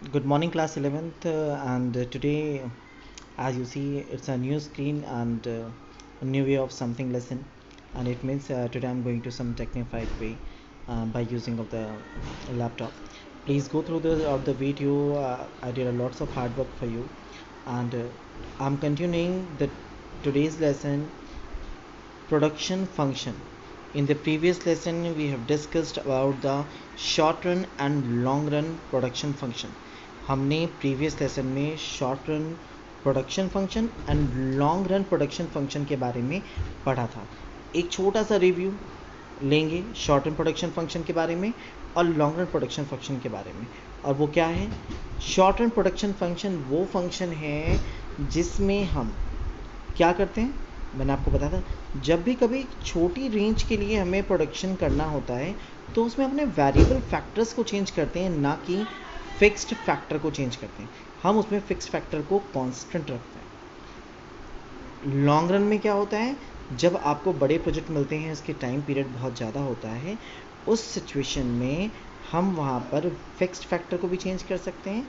Good morning, class 11th, and today, as you see, it's a new screen and a new way of something lesson, and it means today I'm going to some technified way by using of the laptop. Please go through the video. I did a lots of hard work for you, and I'm continuing the today's lesson production function. In the previous lesson, we have discussed about the short run and long run production function. हमने previous lesson में short run production function and long run production function के बारे में पढ़ा था. एक छोटा सा रिव्यू लेंगे शॉर्ट रन प्रोडक्शन फंक्शन के बारे में और लॉन्ग रन प्रोडक्शन फंक्शन के बारे में. और वो क्या है? शॉर्ट रन प्रोडक्शन फंक्शन वो फंक्शन है जिसमें हम क्या करते हैं, मैंने आपको बताया था, जब भी कभी छोटी रेंज के लिए हमें प्रोडक्शन करना होता है तो उसमें अपने वेरिएबल फैक्टर्स को चेंज करते हैं, ना कि फिक्स्ड फैक्टर को चेंज करते हैं. हम उसमें फिक्स्ड फैक्टर को कांस्टेंट रखते हैं. लॉन्ग रन में क्या होता है, जब आपको बड़े प्रोजेक्ट मिलते हैं, इसके टाइम पीरियड बहुत ज़्यादा होता है, उस सिचुएशन में हम वहाँ पर फिक्स्ड फैक्टर को भी चेंज कर सकते हैं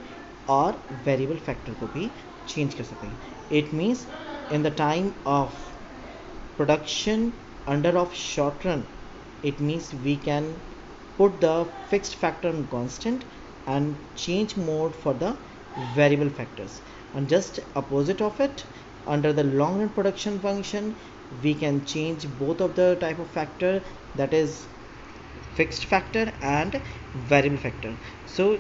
और वेरिएबल फैक्टर को भी चेंज कर सकते हैं. It means in the time of production under of short run, it means we can put the fixed factor on constant and change mode for the variable factors. And just opposite of it, under the long run production function, we can change both of the type of factor, that is fixed factor and variable factor. So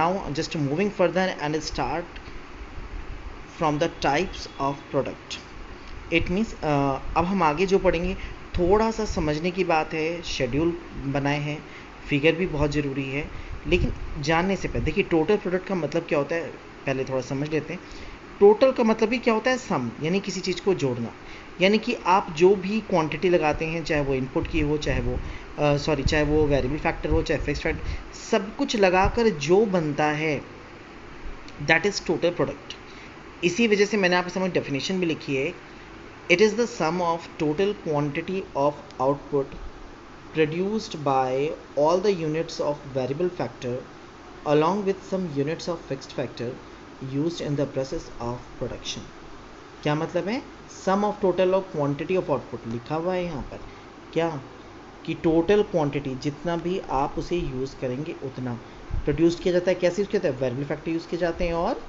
now just moving further and start from the types of product. It means अब हम आगे जो पढ़ेंगे थोड़ा सा समझने की बात है. शेड्यूल बनाए हैं, फिगर भी बहुत ज़रूरी है, लेकिन जानने से पहले देखिए टोटल प्रोडक्ट का मतलब क्या होता है, पहले थोड़ा समझ लेते हैं. टोटल का मतलब ही क्या होता है? सम, यानी किसी चीज़ को जोड़ना. यानी कि आप जो भी क्वांटिटी लगाते हैं, चाहे वो इनपुट की हो, चाहे वो चाहे वो वेरिएबल फैक्टर हो, चाहे फिक्स्ड फैक्टर, सब कुछ लगाकर जो बनता है दैट इज़ टोटल प्रोडक्ट. इसी वजह से मैंने आपके सामने डेफिनेशन भी लिखी है. It is the sum of total quantity of output produced by all the units of variable factor along with some units of fixed factor used in the process of production. क्या मतलब है? Sum of total of quantity of output लिखा हुआ है यहाँ पर. क्या कि टोटल क्वांटिटी जितना भी आप उसे यूज़ करेंगे उतना प्रोड्यूस किया जाता है. कैसे यूज़ किया जाता है? वेरिएबल फैक्टर यूज़ किए जाते हैं और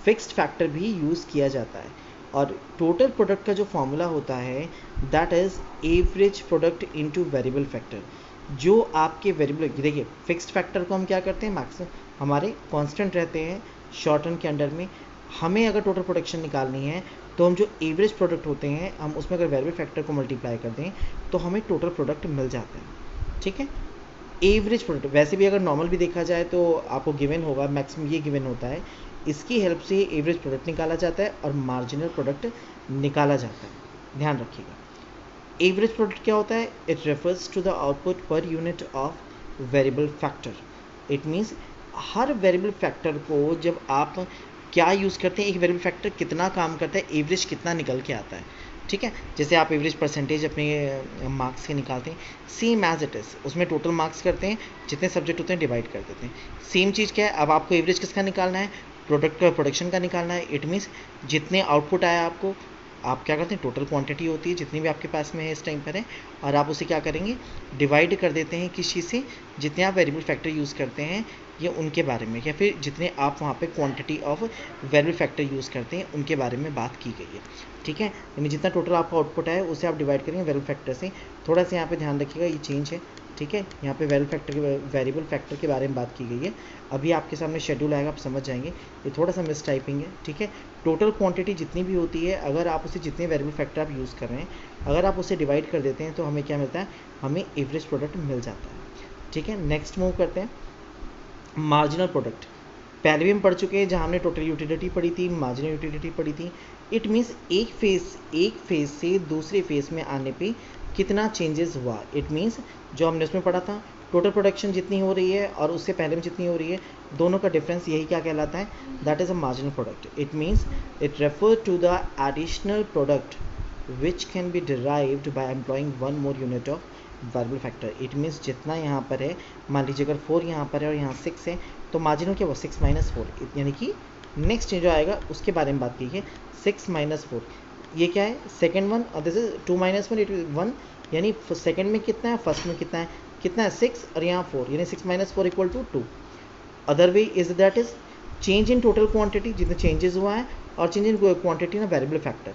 फिक्स्ड फैक्टर भी यूज़ किया जाता है. और टोटल प्रोडक्ट का जो फॉर्मूला होता है that is average product into variable factor. जो आपके वेरिएबल, देखिए फिक्स्ड फैक्टर को हम क्या करते हैं, मैक्सिमम हमारे कांस्टेंट रहते हैं शॉर्ट रन के अंडर में. हमें अगर टोटल प्रोडक्शन निकालनी है तो हम जो एवरेज प्रोडक्ट होते हैं, हम उसमें अगर वेरिएबल फैक्टर को मल्टीप्लाई कर दें तो हमें टोटल प्रोडक्ट मिल जाता है. ठीक है, एवरेज प्रोडक्ट. वैसे भी अगर नॉर्मल भी देखा जाए तो आपको गिवन होगा, मैक्सिमम ये गिवन होता है. इसकी हेल्प से एवरेज प्रोडक्ट निकाला जाता है और मार्जिनल प्रोडक्ट निकाला जाता है. ध्यान रखिएगा. एवरेज प्रोडक्ट क्या होता है? It refers to the output per unit of variable factor. It means हर वेरिएबल फैक्टर को जब आप क्या यूज़ करते हैं, एक वेरिएबल फैक्टर कितना काम करता है, एवरेज कितना निकल के आता है. ठीक है, जैसे आप एवरेज परसेंटेज अपने मार्क्स के निकालते हैं, सेम एज इट इज़ उसमें टोटल मार्क्स करते हैं, जितने सब्जेक्ट होते हैं डिवाइड कर देते हैं. सेम चीज़ क्या है, अब आपको एवरेज किसका निकालना है? प्रोडक्ट का, प्रोडक्शन का निकालना है. इट मीन्स जितने आउटपुट आया आपको, आप क्या करते हैं, टोटल क्वांटिटी होती है जितनी भी आपके पास में है इस टाइम पर है, और आप उसे क्या करेंगे, डिवाइड कर देते हैं किस चीज़ से, जितने आप वेरिएबल फैक्टर यूज़ करते हैं ये उनके बारे में, या फिर जितने आप वहाँ पे quantity of variable factor use करते हैं उनके बारे में बात की गई है. ठीक है, यानी जितना टोटल आपका आउटपुट है उसे आप डिवाइड करेंगे वेरिएबल फैक्टर से. थोड़ा सा यहाँ पे ध्यान रखिएगा, ये चेंज है. ठीक है, यहाँ पे वेरिएबल फैक्टर के बारे में बात की गई है. अभी आपके सामने शेड्यूल आएगा, आप समझ जाएंगे. ये थोड़ा सा मिस टाइपिंग है. ठीक है, टोटल क्वांटिटी जितनी भी होती है, अगर आप उसे जितने वेरिएबल फैक्टर आप यूज़ कर रहे हैं, अगर आप उसे डिवाइड कर देते हैं तो हमें क्या मिलता है, हमें एवरेज प्रोडक्ट मिल जाता है. ठीक है, नेक्स्ट मूव करते हैं. मार्जिनल प्रोडक्ट पहले भी हम पढ़ चुके हैं, जहाँ हमने टोटल यूटिलिटी पढ़ी थी, मार्जिनल यूटिलिटी पढ़ी थी. इट मीन्स एक फेज़ से दूसरे फेज़ में आने पे कितना चेंजेस हुआ. इट मीन्स जो हमने उसमें पढ़ा था, टोटल प्रोडक्शन जितनी हो रही है और उससे पहले में जितनी हो रही है, दोनों का डिफरेंस यही क्या कहलाता है, that is a marginal product. It means it refer to the additional product which can be derived by employing one more unit of variable factor. It means जितना यहाँ पर है, मान लीजिए अगर 4 यहाँ पर है और यहाँ 6 है, तो मार्जिनल क्या हुआ 6 माइनस 4, यानी कि नेक्स्ट जो आएगा उसके बारे में बात कीजिए। 6 माइनस 4 ये क्या है, सेकेंड वन, और this is 2 minus 1 it is 1, यानी सेकेंड में कितना है, फर्स्ट में कितना है 6 और यहाँ 4, यानी 6 minus 4 equal to 2। Other way is that is change in total quantity, जितना चेंजेस हुआ है, और चेंज इन क्वांटिटी ना वेरिएबल फैक्टर।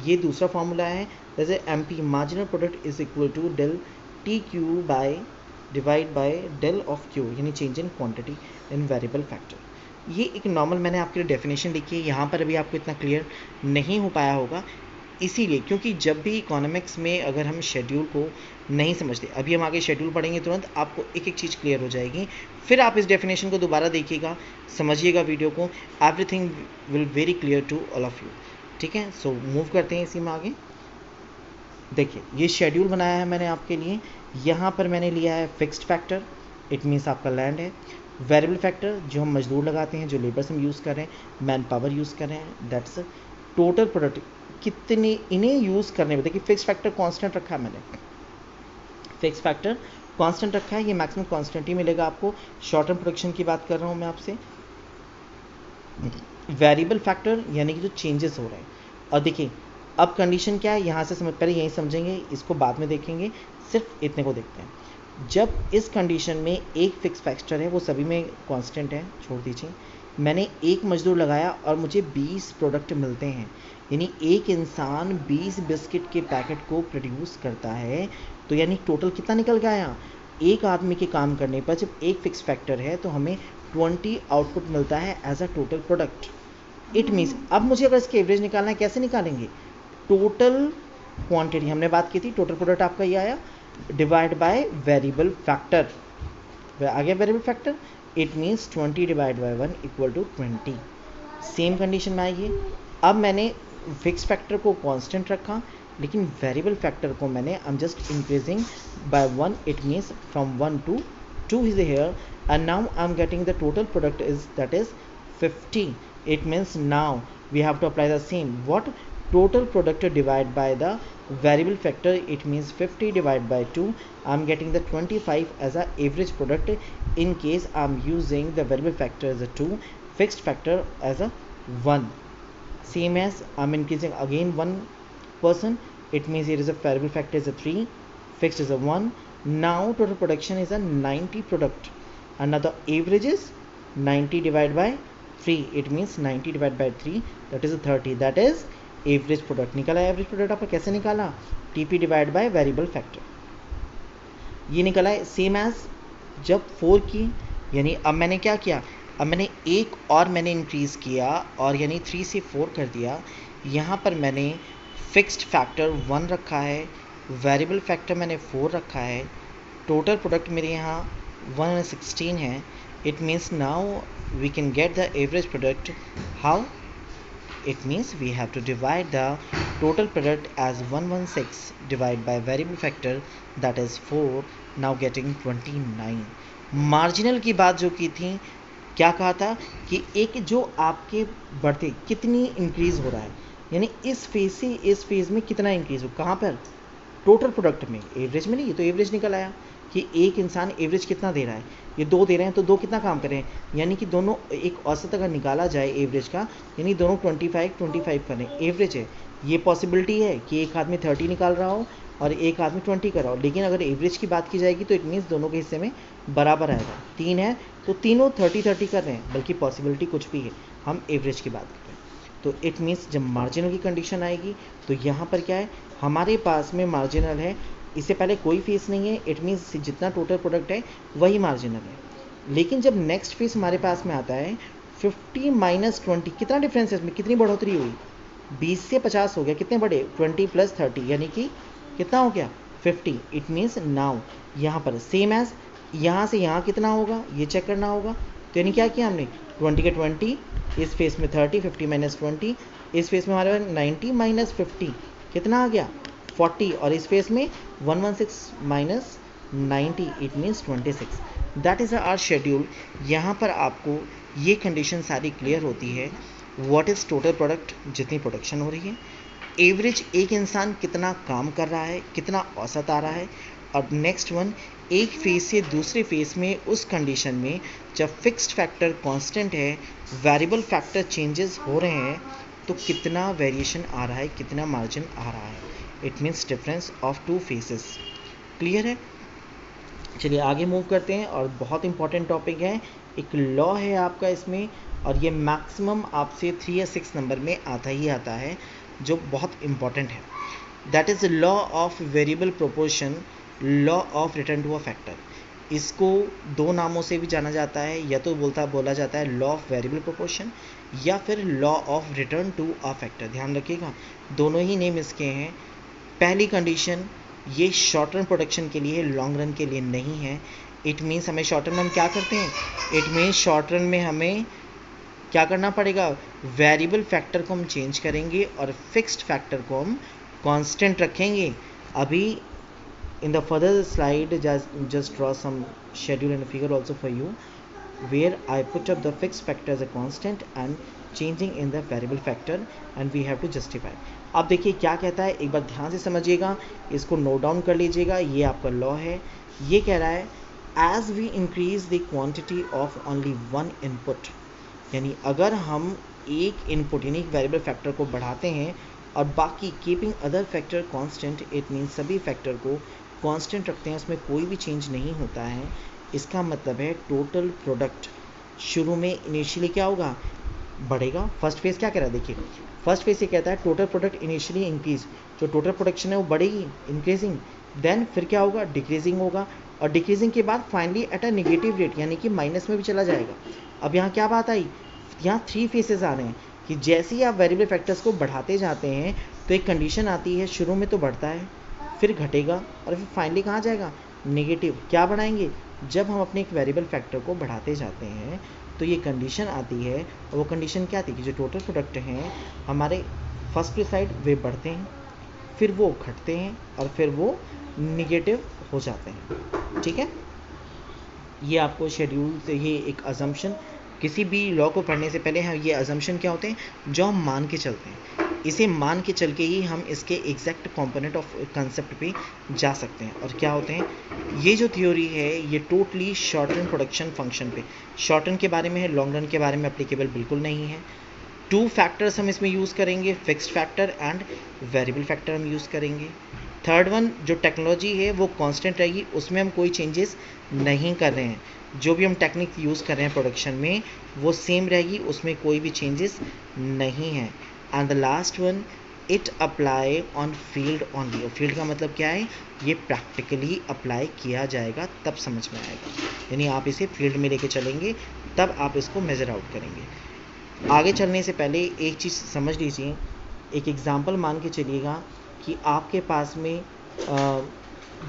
ये दूसरा फॉर्मूला है, जैसे M P marginal product is equal to del T Q by divide by del of Q, यानी change in quantity in variable factor. ये एक नॉर्मल मैंने आपके लिए डेफिनेशन लिखी है, यहाँ पर अभी आपको इतना क्लियर नहीं हो पाया होगा, इसीलिए क्योंकि जब भी इकोनॉमिक्स में अगर हम शेड्यूल को नहीं समझते, अभी हम आगे शेड्यूल पढ़ेंगे तुरंत आपको एक एक चीज़ क्लियर हो जाएगी, फिर आप इस डेफिनेशन को दोबारा देखिएगा, समझिएगा वीडियो को, everything will very clear to all of you. ठीक है, सो मूव करते हैं इसी में आगे। देखिए ये शेड्यूल बनाया है मैंने आपके लिए, यहाँ पर मैंने लिया है फिक्स्ड फैक्टर, इट मीन्स आपका लैंड है। वेरिएबल फैक्टर जो हम मजदूर लगाते हैं, जो लेबर्स हम यूज़ कर रहे हैं, मैन पावर यूज़ कर रहे हैं, दैट्स टोटल प्रोडक्ट, कितने इन्हें यूज़ करने में। देखिए फिक्स फैक्टर कांस्टेंट रखा है मैंने, फिक्स फैक्टर कांस्टेंट रखा है, ये मैक्सिमम कांस्टेंट ही मिलेगा आपको। शॉर्ट टर्म प्रोडक्शन की बात कर रहा हूँ मैं आपसे। वेरिएबल फैक्टर यानी कि जो चेंजेस हो रहे हैं, और देखिए अब कंडीशन क्या है, यहाँ से समझ, पहले यहीं समझेंगे, इसको बाद में देखेंगे, सिर्फ इतने को देखते हैं। जब इस कंडीशन में एक फिक्स फैक्टर है, वो सभी में कांस्टेंट है, छोड़ दीजिए, मैंने एक मजदूर लगाया और मुझे 20 प्रोडक्ट मिलते हैं, यानी एक इंसान 20 बिस्किट के पैकेट को प्रोड्यूस करता है, तो यानी टोटल कितना निकल गया यहाँ, एक आदमी के काम करने पर जब एक फिक्स फैक्टर है तो हमें 20 आउटपुट मिलता है as a total product. It means अब मुझे अगर इसके एवरेज निकालना है, कैसे निकालेंगे, टोटल क्वांटिटी हमने बात की थी, टोटल प्रोडक्ट आपका ये आया, डिवाइड बाय वेरिएबल फैक्टर, आ गया variable factor, it means 20 divide by 1 equal to 20। Same condition में आएगी। अब मैंने फिक्स फैक्टर को कांस्टेंट रखा, लेकिन वेरिएबल फैक्टर को मैंने I am just increasing by 1, it means from 1 to 2 is here, and now I'm getting the total product is, that is 50. It means now we have to apply the same, what, total product divided by the variable factor, it means 50 divided by 2, I'm getting the 25 as a average product in case I'm using the variable factor as a 2, fixed factor as a 1. Same as I'm increasing again 1%, it means here is a variable factor is a 3, fixed is a 1. Now total production is a 90 product, and now the average is 90 divided by 3, it means 90 divided by 3, that is a 30, that is average product निकला। Average product आपका कैसे निकाला, TP divide by variable factor, ये निकला है। Same as जब 4 की, यानी अब मैंने क्या किया, अब मैंने एक और मैंने इंक्रीज़ किया, और यानी 3 से 4 कर दिया, यहाँ पर मैंने फिक्स्ड फैक्टर 1 रखा है, वेरिएबल फैक्टर मैंने 4 रखा है, टोटल प्रोडक्ट मेरे यहाँ 116 है। It means now we can get the average product, how, it means we have to divide the total product as 116 divided by variable factor, that is 4, now getting 29. Marginal की बात जो की थी, क्या कहा था कि एक जो आपके बढ़ते कितनी इंक्रीज हो रहा है, यानी इस फेज से इस फेज में कितना इंक्रीज हो, कहाँ पर, टोटल प्रोडक्ट में, एवरेज में नहीं, ये तो एवरेज निकल आया कि एक इंसान एवरेज कितना दे रहा है, ये 2 दे रहे हैं, तो 2 कितना काम करें, यानी कि दोनों एक औसत अगर निकाला जाए एवरेज का, यानी दोनों 25 करें, एवरेज है। ये पॉसिबिलिटी है कि एक आदमी 30 निकाल रहा हो और एक आदमी 20 कर रहा हो, लेकिन अगर एवरेज की बात की जाएगी तो इट मीन्स दोनों के हिस्से में बराबर आएगा। 3 है तो तीनों 30 कर रहे हैं, बल्कि पॉसिबिलिटी कुछ भी है, हम एवरेज की बात कर रहे हैं। तो इट मीन्स जब मार्जिनल की कंडीशन आएगी तो यहाँ पर क्या है, हमारे पास में मार्जिनल है, इससे पहले कोई फीस नहीं है, इट मीन्स जितना टोटल प्रोडक्ट है वही मार्जिनल है। लेकिन जब नेक्स्ट फीस हमारे पास में आता है 50 माइनस 20, कितना डिफरेंस है इसमें, कितनी बढ़ोतरी हुई, 20 से 50 हो गया, कितने बढ़े, 20 प्लस 30, यानी कि कितना हो गया 50। इट मीन्स नाउ यहाँ पर सेम एज यहाँ से यहाँ कितना होगा ये चेक करना होगा, तो यानी क्या किया हमने, 20 के 20, इस फेस में 30, 50 माइनस 20, इस फेस में हमारे पास 90 माइनस 50 कितना आ गया 40, और इस फेस में 116 minus 90, it means 26। That is our schedule. यहाँ पर आपको ये कंडीशन सारी क्लियर होती है, व्हाट इज़ टोटल प्रोडक्ट, जितनी प्रोडक्शन हो रही है, एवरेज एक इंसान कितना काम कर रहा है, कितना औसत आ रहा है, और नेक्स्ट वन, एक फेज से दूसरे फेज में उस कंडीशन में जब फिक्स्ड फैक्टर कांस्टेंट है, वेरिएबल फैक्टर चेंजेस हो रहे हैं, तो कितना वेरिएशन आ रहा है, कितना मार्जिन आ रहा है। It means difference of two phases. Clear है? चलिए आगे मूव करते हैं। और बहुत इंपॉर्टेंट टॉपिक है, एक लॉ है आपका इसमें, और ये मैक्सिमम आपसे 3 या 6 नंबर में आता ही आता है, जो बहुत इंपॉर्टेंट है। That is law of variable proportion, law of return to a factor. इसको दो नामों से भी जाना जाता है, या तो बोला जाता है लॉ ऑफ वेरिएबल प्रोपोर्शन या फिर law of return to a factor. ध्यान रखिएगा, दोनों ही नेम इसके हैं। पहली कंडीशन ये शॉर्ट रन प्रोडक्शन के लिए, लॉन्ग रन के लिए नहीं है। इट मीन्स हमें शॉर्ट रन में हम क्या करते हैं, इट मीन्स शॉर्ट रन में हमें क्या करना पड़ेगा, वेरिएबल फैक्टर को हम चेंज करेंगे और फिक्स्ड फैक्टर को हम कांस्टेंट रखेंगे। अभी in the further slide just draw some schedule and a figure also for you, where I put up the fixed factor as a constant and changing in the variable factor and we have to justify। अब देखिए क्या कहता है, एक बार ध्यान से समझिएगा, इसको नोट डाउन कर लीजिएगा। ये आपका लॉ है, ये कह रहा है as we increase the quantity of only one input, यानी अगर हम एक इनपुट यानी वेरिएबल फैक्टर को बढ़ाते हैं और बाकी keeping other factor constant, it means सभी फैक्टर को कांस्टेंट रखते हैं, उसमें कोई भी चेंज नहीं होता है। इसका मतलब है टोटल प्रोडक्ट शुरू में इनिशियली क्या होगा, बढ़ेगा। फर्स्ट फेज क्या कह रहा है, देखिए फर्स्ट फेज से कहता है टोटल प्रोडक्ट इनिशियली इंक्रीज, जो टोटल प्रोडक्शन है वो बढ़ेगी, इंक्रीजिंग। देन फिर क्या होगा, डिक्रीजिंग होगा, और डिक्रीजिंग के बाद finally at a negative rate, यानी कि माइनस में भी चला जाएगा। अब यहाँ क्या बात आई, यहाँ 3 फेसेस आ रहे हैं कि जैसे ही आप वेरिएबल फैक्टर्स को बढ़ाते जाते हैं तो एक कंडीशन आती है, शुरू में तो बढ़ता है, फिर घटेगा और फिर फाइनली कहाँ जाएगा, नेगेटिव। क्या बढ़ाएंगे, जब हम अपने एक वेरिएबल फैक्टर को बढ़ाते जाते हैं तो ये कंडीशन आती है, और वो कंडीशन क्या आती है कि जो टोटल प्रोडक्ट हैं हमारे फर्स्ट के साइड वे बढ़ते हैं, फिर वो घटते हैं और फिर वो निगेटिव हो जाते हैं। ठीक है, ये आपको शेड्यूल से, ये एक अजम्पशन, किसी भी लॉ को पढ़ने से पहले हम ये अजम्पशन क्या होते हैं जो हम मान के चलते हैं, इसे मान के चल के ही हम इसके एग्जैक्ट कंपोनेंट ऑफ कंसेप्ट पे जा सकते हैं। और क्या होते हैं, ये जो थ्योरी है ये totally short run production function पे, शॉर्ट रन के बारे में है, लॉन्ग रन के बारे में एप्लीकेबल बिल्कुल नहीं है। 2 फैक्टर्स हम इसमें यूज़ करेंगे, fixed factor and variable factor हम यूज़ करेंगे। थर्ड वन, जो टेक्नोलॉजी है वो कांस्टेंट रहेगी, उसमें हम कोई चेंजेस नहीं कर रहे हैं, जो भी हम टेक्निक यूज़ कर रहे हैं प्रोडक्शन में वो सेम रहेगी, उसमें कोई भी चेंजेस नहीं है। And the last one, it apply on field only. और फील्ड का मतलब क्या है, ये प्रैक्टिकली अप्लाई किया जाएगा तब समझ में आएगा, यानी आप इसे फील्ड में लेके चलेंगे तब आप इसको मेजर आउट करेंगे। आगे चलने से पहले एक चीज़ समझ लीजिए, एक एग्जांपल मान के चलिएगा कि आपके पास में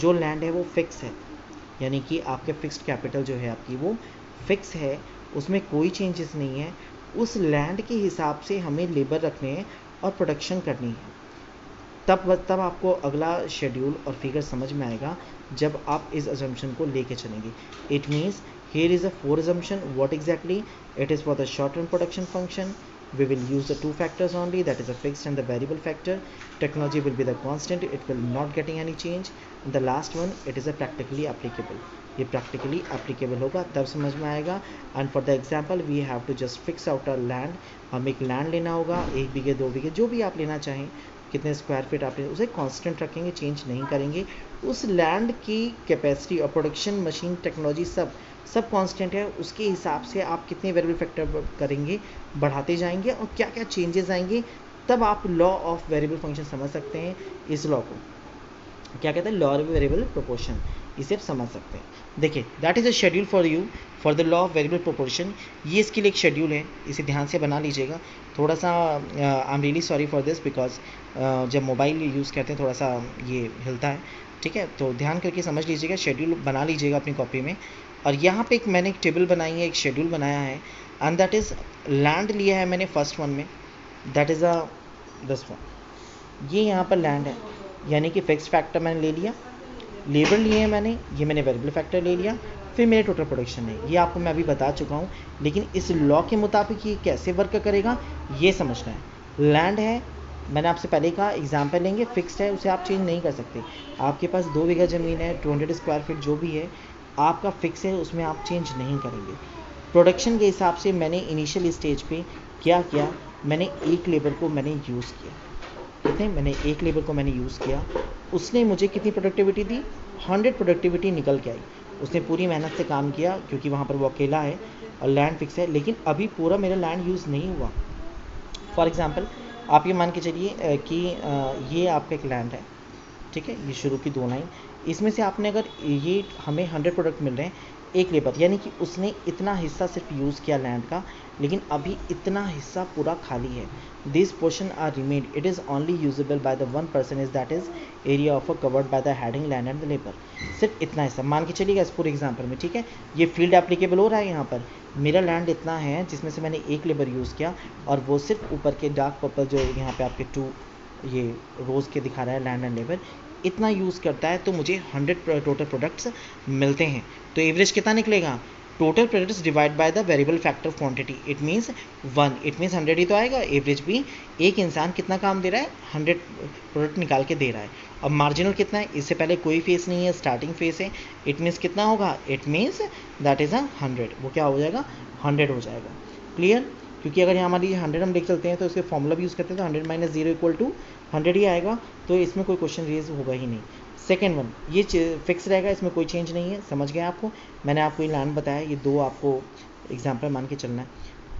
जो लैंड है वो फिक्स है, यानी कि आपके फिक्स्ड कैपिटल जो है आपकी वो फिक्स है, उसमें कोई चेंजेस नहीं है। उस लैंड के हिसाब से हमें लेबर रखने हैं और प्रोडक्शन करनी है, तब आपको अगला शेड्यूल और फिगर समझ में आएगा जब आप इस अजम्पशन को लेके चलेंगे। It means here is a 4 assumption. What exactly? It is for the short run production function. We will use the 2 factors only, that is a fixed and the variable factor. Technology will be the constant, it will not getting any change. And the last one, it is a practically applicable. ये practically applicable होगा तब समझ में आएगा। And for the example we have to just fix out our land. हम एक land लेना होगा, 1 बीघे 2 बीघे जो भी आप लेना चाहें, कितने स्क्वायर फीट आप उसे कांस्टेंट रखेंगे, चेंज नहीं करेंगे। उस लैंड की कैपेसिटी और प्रोडक्शन मशीन टेक्नोलॉजी सब कांस्टेंट है, उसके हिसाब से आप कितने वेरिएबल फैक्टर करेंगे, बढ़ाते जाएंगे और क्या क्या चेंजेस आएंगे, तब आप लॉ ऑफ वेरिएबल फंक्शन समझ सकते हैं। इस लॉ को क्या कहते हैं, लॉ ऑफ वेरिएबल प्रोपोर्शन, इसे आप समझ सकते हैं। देखिए that is a schedule for you for the law of variable proportion. ये इसके लिए एक शेड्यूल है, इसे ध्यान से बना लीजिएगा। थोड़ा सा I am really sorry for this, because जब मोबाइल यूज़ करते हैं थोड़ा सा ये हिलता है, ठीक है, तो ध्यान करके समझ लीजिएगा, शेड्यूल बना लीजिएगा अपनी कॉपी में। और यहाँ पे मैंने एक टेबल बनाई है, एक शेड्यूल बनाया है, एंड दैट इज़ लैंड लिया है मैंने फर्स्ट वन में, दैट इज़ दिस वन। ये यहाँ पर लैंड है, यानी कि फिक्स्ड फैक्टर मैंने ले लिया, लेबर लिए हैं मैंने, ये मैंने वेरिएबल फैक्टर ले लिया, फिर मेरे टोटल प्रोडक्शन है, ये आपको मैं अभी बता चुका हूँ। लेकिन इस लॉ के मुताबिक ये कैसे वर्क करेगा ये समझना है। लैंड है, मैंने आपसे पहले ही कहा एग्जाम्पल लेंगे, फिक्स्ड है, उसे आप चेंज नहीं कर सकते। आपके पास 2 बीघा ज़मीन है, 200 स्क्वायर फीट जो भी है आपका फिक्स है, उसमें आप चेंज नहीं करेंगे। प्रोडक्शन के हिसाब से मैंने इनिशियल स्टेज पे क्या किया, मैंने एक लेबर को मैंने यूज़ किया। कितने? मैंने एक लेबर को मैंने यूज़ किया, उसने मुझे कितनी प्रोडक्टिविटी दी? 100 प्रोडक्टिविटी निकल के आई। उसने पूरी मेहनत से काम किया क्योंकि वहाँ पर वो अकेला है और लैंड फिक्स है, लेकिन अभी पूरा मेरा लैंड यूज़ नहीं हुआ। फॉर एग्ज़ाम्पल आप ये मान के चलिए कि ये आपका एक लैंड है, ठीक है, ये शुरू की 2 लाइन, इसमें से आपने अगर ये हमें 100 प्रोडक्ट मिल रहे हैं एक लेबर, यानी कि उसने इतना हिस्सा सिर्फ यूज़ किया लैंड का, लेकिन अभी इतना हिस्सा पूरा खाली है। This portion are remade, it is only usable by the 1 person, is that is area of a covered by the heading land and the labour. सिर्फ इतना हिस्सा मान के चलिएगा इस पूरे एग्जाम्पल में, ठीक है, ये फील्ड एप्लीकेबल हो रहा है। यहाँ पर मेरा लैंड इतना है जिसमें से मैंने एक लेबर यूज़ किया, और वो सिर्फ ऊपर के डार्क पर्पल जो यहाँ पे आपके 2 ये रोज़ के दिखा रहा है लैंड एंड लेबर, इतना यूज़ करता है, तो मुझे 100 टोटल प्रोडक्ट्स मिलते हैं। तो एवरेज कितना निकलेगा? Total products divide by the variable factor quantity, it means 1, it means 100 ही तो आएगा। एवरेज भी एक इंसान कितना काम दे रहा है? 100 प्रोडक्ट निकाल के दे रहा है। अब मार्जिनल कितना है? इससे पहले कोई फेस नहीं है, स्टार्टिंग फेस है, इट मीन्स कितना होगा? इट मीन्स दैट इज़ 100, वो क्या हो जाएगा? 100 हो जाएगा। क्लियर? क्योंकि अगर यहाँ हमारी 100 हम लिख चलते हैं तो इसके फॉर्मूला भी यूज़ करते हैं, तो 100 माइनस 0 इक्वल टू 100 ही आएगा, तो इसमें कोई क्वेश्चन रेज होगा ही नहीं। सेकेंड वन ये फिक्स रहेगा, इसमें कोई चेंज नहीं है। समझ गए आपको? मैंने आपको ये लैंड बताया, ये 2 आपको एग्जाम्पल मान के चलना है।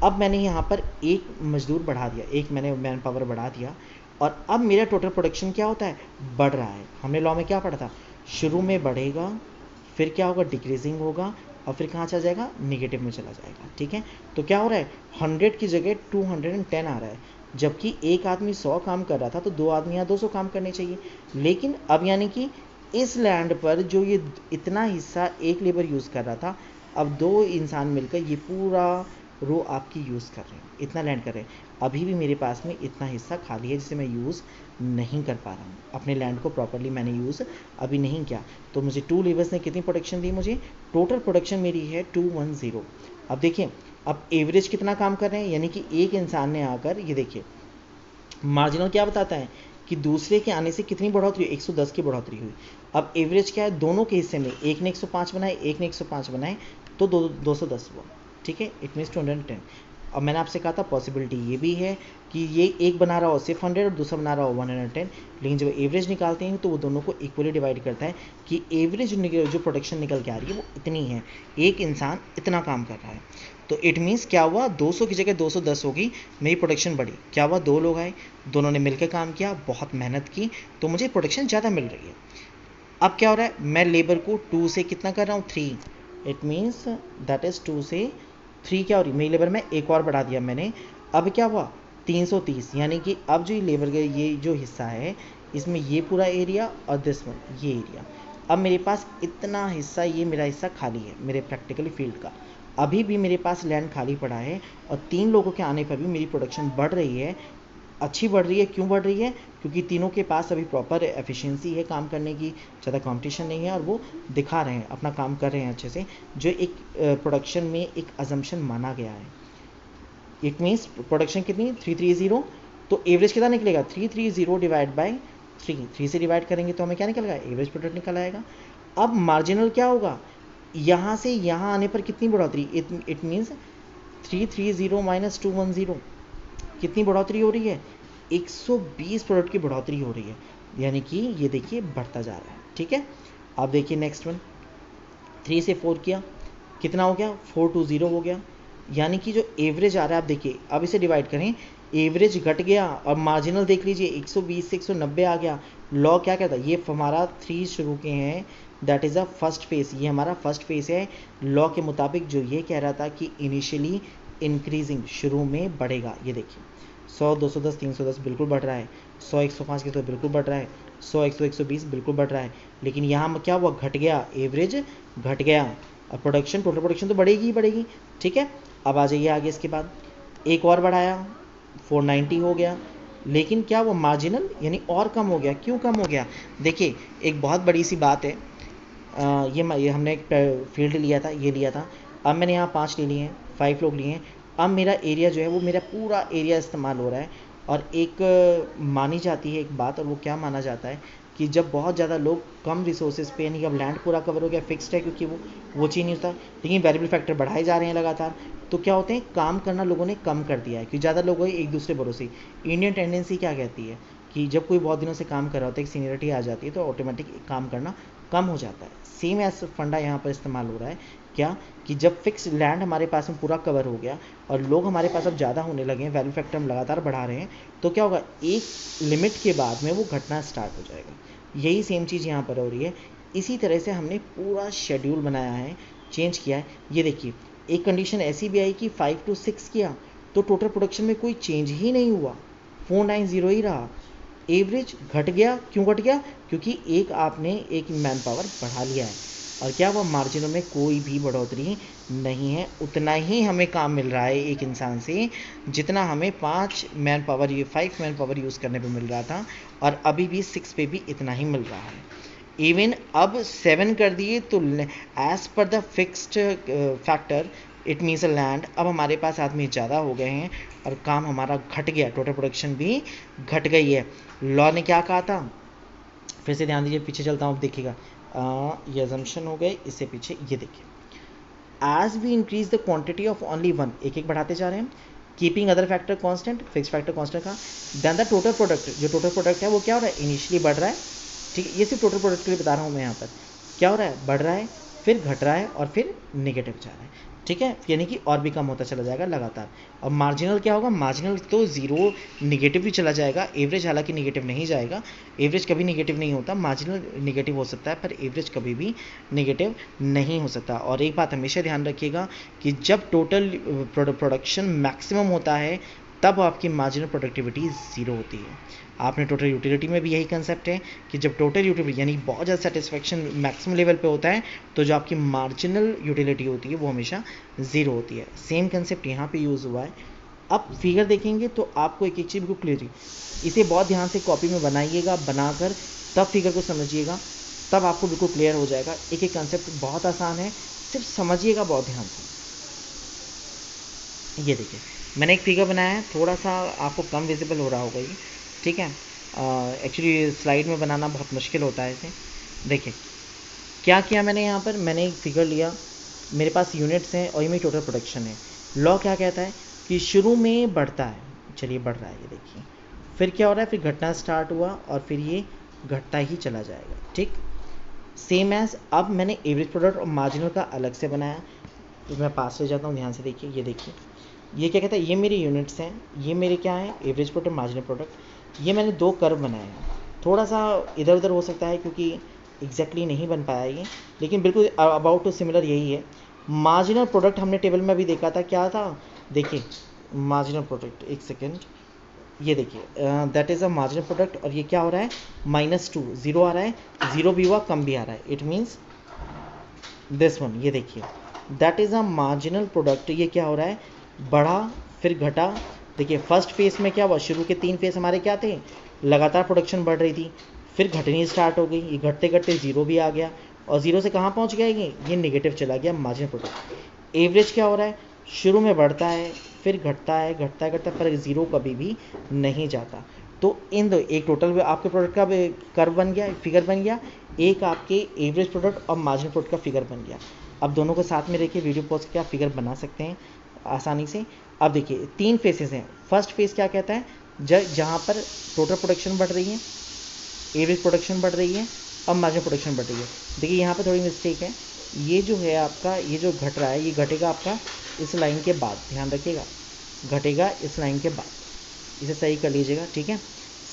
अब मैंने यहाँ पर एक मजदूर बढ़ा दिया, एक मैंने मैन पावर बढ़ा दिया, और अब मेरा टोटल प्रोडक्शन क्या होता है? बढ़ रहा है। हमने लॉ में क्या पढ़ा था? शुरू में बढ़ेगा, फिर क्या होगा? डिक्रीजिंग होगा, और फिर कहाँ चला जाएगा? निगेटिव में चला जाएगा। ठीक है, तो क्या हो रहा है? 100 की जगह 210 आ रहा है, जबकि एक आदमी 100 काम कर रहा था, तो 2 आदमी यहाँ 200 काम करने चाहिए। लेकिन अब यानी कि इस लैंड पर जो ये इतना हिस्सा एक लेबर यूज़ कर रहा था, अब 2 इंसान मिलकर ये पूरा रो आपकी यूज़ कर रहे हैं, इतना लैंड कर रहे हैं। अभी भी मेरे पास में इतना हिस्सा खाली है जिसे मैं यूज़ नहीं कर पा रहा हूँ, अपने लैंड को प्रॉपरली मैंने यूज़ अभी नहीं किया। तो मुझे 2 लेबर्स ने कितनी प्रोडक्शन दी? मुझे टोटल प्रोडक्शन मेरी है 210। अब देखिए, अब एवरेज कितना काम कर रहे हैं, यानी कि एक इंसान ने आकर, ये देखिए मार्जिनल क्या बताता है कि दूसरे के आने से कितनी बढ़ोतरी हुई? 110 की बढ़ोतरी हुई। अब एवरेज क्या है? दोनों के हिस्से में, एक ने 105 बनाए, एक ने 105 बनाए, तो 210 हुआ। ठीक है, इट मीन्स 210। अब मैंने आपसे कहा था पॉसिबिलिटी ये भी है कि ये एक बना रहा हो सिर्फ 100 और दूसरा बना रहा हो 110, लेकिन जब एवरेज निकालते हैं तो वो दोनों को इक्वली डिवाइड करता है कि एवरेज जो प्रोडक्शन निकल के आ रही है वो इतनी है, एक इंसान इतना काम कर रहा है। तो इट मीन्स क्या हुआ? 200 की जगह 210 होगी, मेरी प्रोडक्शन बढ़ी। क्या हुआ? 2 लोग आए, दोनों ने मिलकर काम किया, बहुत मेहनत की, तो मुझे प्रोडक्शन ज़्यादा मिल रही है। अब क्या हो रहा है? मैं लेबर को 2 से कितना कर रहा हूँ? 3, इट मीन्स दैट इज़ 2 से 3 क्या हो रही है? मेरी लेबर में एक और बढ़ा दिया मैंने। अब क्या हुआ? 330, यानी कि अब जो ये लेबर का ये जो हिस्सा है, इसमें ये पूरा एरिया और दिस वन ये एरिया, अब मेरे पास इतना हिस्सा, ये मेरा हिस्सा खाली है मेरे प्रैक्टिकली फील्ड का। अभी भी मेरे पास लैंड खाली पड़ा है, और 3 लोगों के आने पर भी मेरी प्रोडक्शन बढ़ रही है, अच्छी बढ़ रही है। क्यों बढ़ रही है? क्योंकि तीनों के पास अभी प्रॉपर एफिशिएंसी है काम करने की, ज़्यादा कंपटीशन नहीं है, और वो दिखा रहे हैं, अपना काम कर रहे हैं अच्छे से, जो एक प्रोडक्शन में एक अजम्पशन माना गया है। इट मीन्स प्रोडक्शन कितनी? 330, तो एवरेज कितना निकलेगा? 330 डिवाइड बाई 3 से डिवाइड करेंगे तो हमें क्या निकलेगा? एवरेज प्रोडक्ट निकल आएगा। अब मार्जिनल क्या होगा? यहाँ से यहाँ आने पर कितनी बढ़ोतरी? इट मीन्स 330 माइनस 210, कितनी बढ़ोतरी हो रही है? 120 प्रोडक्ट की बढ़ोतरी हो रही है, यानी कि ये देखिए बढ़ता जा रहा है। ठीक है, अब देखिए नेक्स्ट वन, 3 से 4 किया, कितना हो गया? 420 हो गया, यानी कि जो एवरेज आ रहा है, आप देखिए, अब इसे डिवाइड करें, एवरेज घट गया, और मार्जिनल देख लीजिए 120 से 190 आ गया। लॉ क्या कहता है? ये हमारा 3 शुरू के हैं, that is a first face, ये हमारा फर्स्ट फेस है। लॉ के मुताबिक जो ये कह रहा था कि इनिशियली इंक्रीजिंग, शुरू में बढ़ेगा। ये देखिए 100, 210, 310 बिल्कुल बढ़ रहा है, 100, 105 की तो बिल्कुल बढ़ रहा है, 100, 100, 120 बिल्कुल बढ़ रहा है, लेकिन यहाँ क्या हुआ? घट गया, एवरेज घट गया, और प्रोडक्शन, टोटल प्रोडक्शन तो बढ़ेगी ही बढ़ेगी। ठीक है, अब आ जाइए आगे, इसके बाद एक और बढ़ाया, 490 हो गया, लेकिन क्या वो मार्जिनल यानी और कम हो गया। क्यों कम हो गया? देखिए एक बहुत बड़ी सी बात है, ये हमने एक फील्ड लिया था, ये लिया था, अब मैंने यहाँ 5 ले लिए हैं, 5 लोग लिए हैं, अब मेरा एरिया जो है वो मेरा पूरा एरिया इस्तेमाल हो रहा है, और एक मानी जाती है एक बात, और वो क्या माना जाता है कि जब बहुत ज़्यादा लोग कम रिसोर्सेज पे, यानी कि अब लैंड पूरा कवर हो गया, फिक्स्ड है क्योंकि वो चीज़ नहीं होता, लेकिन वेरिएबल फैक्टर बढ़ाए जा रहे हैं लगातार, तो क्या होते हैं, काम करना लोगों ने कम कर दिया है क्योंकि ज़्यादा लोग वही एक दूसरे भरोसे। इंडियन टेंडेंसी क्या कहती है कि जब कोई बहुत दिनों से काम कर रहा होता है, एक सीनियरिटी आ जाती है, तो ऑटोमेटिक काम करना कम हो जाता है। सेम एज फंडा यहाँ पर इस्तेमाल हो रहा है, क्या कि जब फिक्स लैंड हमारे पास में पूरा कवर हो गया और लोग हमारे पास अब ज़्यादा होने लगे हैं, वैल्यू फैक्टर हम लगातार बढ़ा रहे हैं, तो क्या होगा, एक लिमिट के बाद में वो घटना स्टार्ट हो जाएगा। यही सेम चीज़ यहाँ पर हो रही है। इसी तरह से हमने पूरा शेड्यूल बनाया है, चेंज किया है। ये देखिए, एक कंडीशन ऐसी भी आई कि 5 to 6 किया तो टोटल प्रोडक्शन में कोई चेंज ही नहीं हुआ, 490 ही रहा। एवरेज घट गया, क्यों घट गया, क्योंकि एक आपने एक मैन पावर बढ़ा लिया है, और क्या हुआ, मार्जिनों में कोई भी बढ़ोतरी नहीं है। उतना ही हमें काम मिल रहा है एक इंसान से जितना हमें 5 मैन पावर यूज़ करने पे मिल रहा था, और अभी भी 6 पे भी इतना ही मिल रहा है। इवन अब 7 कर दिए तो as per the fixed factor it means a land, अब हमारे पास आदमी ज़्यादा हो गए हैं और काम हमारा घट गया, टोटल प्रोडक्शन भी घट गई है। लॉ ने क्या कहा था, फिर से ध्यान दीजिए, पीछे चलता हूँ, अब देखिएगा, ये अजम्पशन हो गए, इससे पीछे ये देखिए, as we increase the quantity of only one, एक एक बढ़ाते जा रहे हैं, keeping other factor constant, fix factor constant का, देन द टोटल प्रोडक्ट, जो टोटल प्रोडक्ट है वो क्या हो रहा है, इनिशियली बढ़ रहा है, ठीक है, ये सिर्फ टोटल प्रोडक्ट के लिए बता रहा हूँ मैं यहाँ पर, क्या हो रहा है, बढ़ रहा है, फिर घट रहा है, और फिर नेगेटिव जा रहा है, ठीक है, यानी कि और भी कम होता चला जाएगा लगातार। और मार्जिनल क्या होगा, मार्जिनल तो जीरो निगेटिव भी चला जाएगा, एवरेज हालांकि निगेटिव नहीं जाएगा, एवरेज कभी निगेटिव नहीं होता, मार्जिनल निगेटिव हो सकता है पर एवरेज कभी भी निगेटिव नहीं हो सकता। और एक बात हमेशा ध्यान रखिएगा कि जब टोटल प्रोडक्शन मैक्सिमम होता है तब आपकी मार्जिनल प्रोडक्टिविटी ज़ीरो होती है। आपने टोटल यूटिलिटी में भी यही कंसेप्ट है कि जब टोटल यूटिलिटी यानी बहुत ज़्यादा सेटिस्फेक्शन मैक्सिमम लेवल पे होता है, तो जो आपकी मार्जिनल यूटिलिटी होती है वो हमेशा ज़ीरो होती है। सेम कंसेप्ट यहाँ पे यूज़ हुआ है। अब फिगर देखेंगे तो आपको एक एक चीज़ बिल्कुल क्लियर, इसे बहुत ध्यान से कॉपी में बनाइएगा, बनाकर तब फिगर को समझिएगा, तब आपको बिल्कुल क्लियर हो जाएगा। एक एक कंसेप्ट बहुत आसान है, सिर्फ समझिएगा बहुत ध्यान से। ये देखिए, मैंने एक फिगर बनाया है, थोड़ा सा आपको कम विजिबल हो रहा होगा ये, ठीक है, एक्चुअली स्लाइड में बनाना बहुत मुश्किल होता है इसे। देखिए क्या किया मैंने यहाँ पर, मैंने एक फिगर लिया, मेरे पास यूनिट्स हैं और ये मेरी टोटल प्रोडक्शन है। लॉ क्या कहता है कि शुरू में बढ़ता है, चलिए बढ़ रहा है, ये देखिए, फिर क्या हो रहा है, फिर घटना स्टार्ट हुआ और फिर ये घटता ही चला जाएगा, ठीक। सेम एज अब मैंने एवरेज प्रोडक्ट और मार्जिनल का अलग से बनाया, तो मैं पास ले जाता हूँ, ध्यान से देखिए, ये देखिए, ये क्या कहता है, ये मेरे यूनिट्स हैं, ये मेरे क्या है, एवरेज प्रोडक्ट मार्जिनल प्रोडक्ट। ये मैंने दो कर्व बनाए हैं, थोड़ा सा इधर उधर हो सकता है क्योंकि एग्जैक्टली नहीं बन पाया ये, लेकिन बिल्कुल अबाउट टू सिमिलर यही है। मार्जिनल प्रोडक्ट हमने टेबल में भी देखा था, क्या था, देखिए मार्जिनल प्रोडक्ट, एक सेकेंड, ये देखिए, that is a marginal product, और ये क्या हो रहा है, -2, ज़ीरो आ रहा है, ज़ीरो भी हुआ, कम भी आ रहा है, इट मीन्स दिस वन, ये देखिए, that is a marginal product. ये क्या हो रहा है, बढ़ा फिर घटा। देखिए फर्स्ट फेज में क्या हुआ, शुरू के 3 फेज हमारे क्या थे, लगातार प्रोडक्शन बढ़ रही थी, फिर घटनी स्टार्ट हो गई, ये घटते घटते ज़ीरो भी आ गया, और ज़ीरो से कहाँ पहुँच गया, ये नेगेटिव चला गया, मार्जिनल प्रोडक्ट। एवरेज क्या हो रहा है, शुरू में बढ़ता है, फिर घटता है, घटता है, घटता है, पर ज़ीरो कभी भी नहीं जाता। तो इन दो, एक टोटल आपके प्रोडक्ट का कर्व बन गया, फिगर बन गया, एक आपके एवरेज प्रोडक्ट और मार्जिनल प्रोडक्ट का फिगर बन गया। अब दोनों को साथ में देखिए, वीडियो पॉज के आप फिगर बना सकते हैं आसानी से। अब देखिए 3 फेसेस हैं। फर्स्ट फेज क्या कहता है, जहाँ पर टोटल प्रोडक्शन बढ़ रही है, एवरेज प्रोडक्शन बढ़ रही है और मार्जिनल प्रोडक्शन बढ़ रही है। देखिए यहाँ पर थोड़ी मिस्टेक है, ये जो है आपका, ये जो घट रहा है, ये घटेगा आपका इस लाइन के बाद, ध्यान रखिएगा, घटेगा इस लाइन के बाद, इसे सही कर लीजिएगा, ठीक है।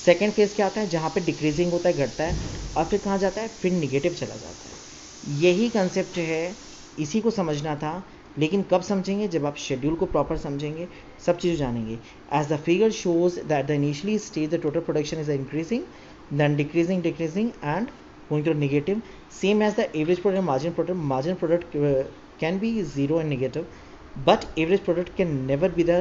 सेकेंड फेज क्या आता है, जहाँ पे डिक्रीजिंग होता है, घटता है, और फिर कहाँ जाता है, फिर निगेटिव चला जाता है। यही कंसेप्ट है, इसी को समझना था, लेकिन कब समझेंगे, जब आप शेड्यूल को प्रॉपर समझेंगे, सब चीज़ जानेंगे। As the figure shows that the initially stage the total production is increasing, then decreasing and going to negative, same as the average product and margin product can be zero and negative, but average product can never be the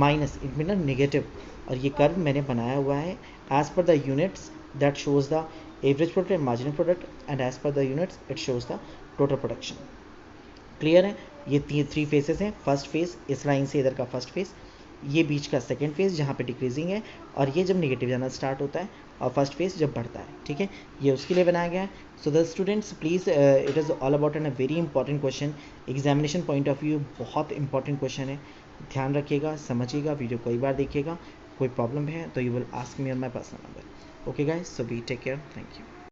minus, it means negative। और ये curve मैंने बनाया हुआ है as per the units that shows the average product and marginal product, and as per the units it shows the total production। Clear है, ये 3 faces हैं। First phase इस लाइन से इधर का फर्स्ट फेज, ये बीच का सेकेंड फेज जहाँ पे डिक्रीजिंग है, और ये जब नेगेटिव जाना स्टार्ट होता है, और फर्स्ट फेज जब बढ़ता है, ठीक है, ये उसके लिए बनाया गया है। So the students please, it is all about an a very important question, examination point of view बहुत इंपॉर्टेंट क्वेश्चन है, ध्यान रखिएगा, समझिएगा, वीडियो कई बार देखिएगा, कोई प्रॉब्लम है तो you will ask me on my personal number. Okay guys, so be take care, thank you.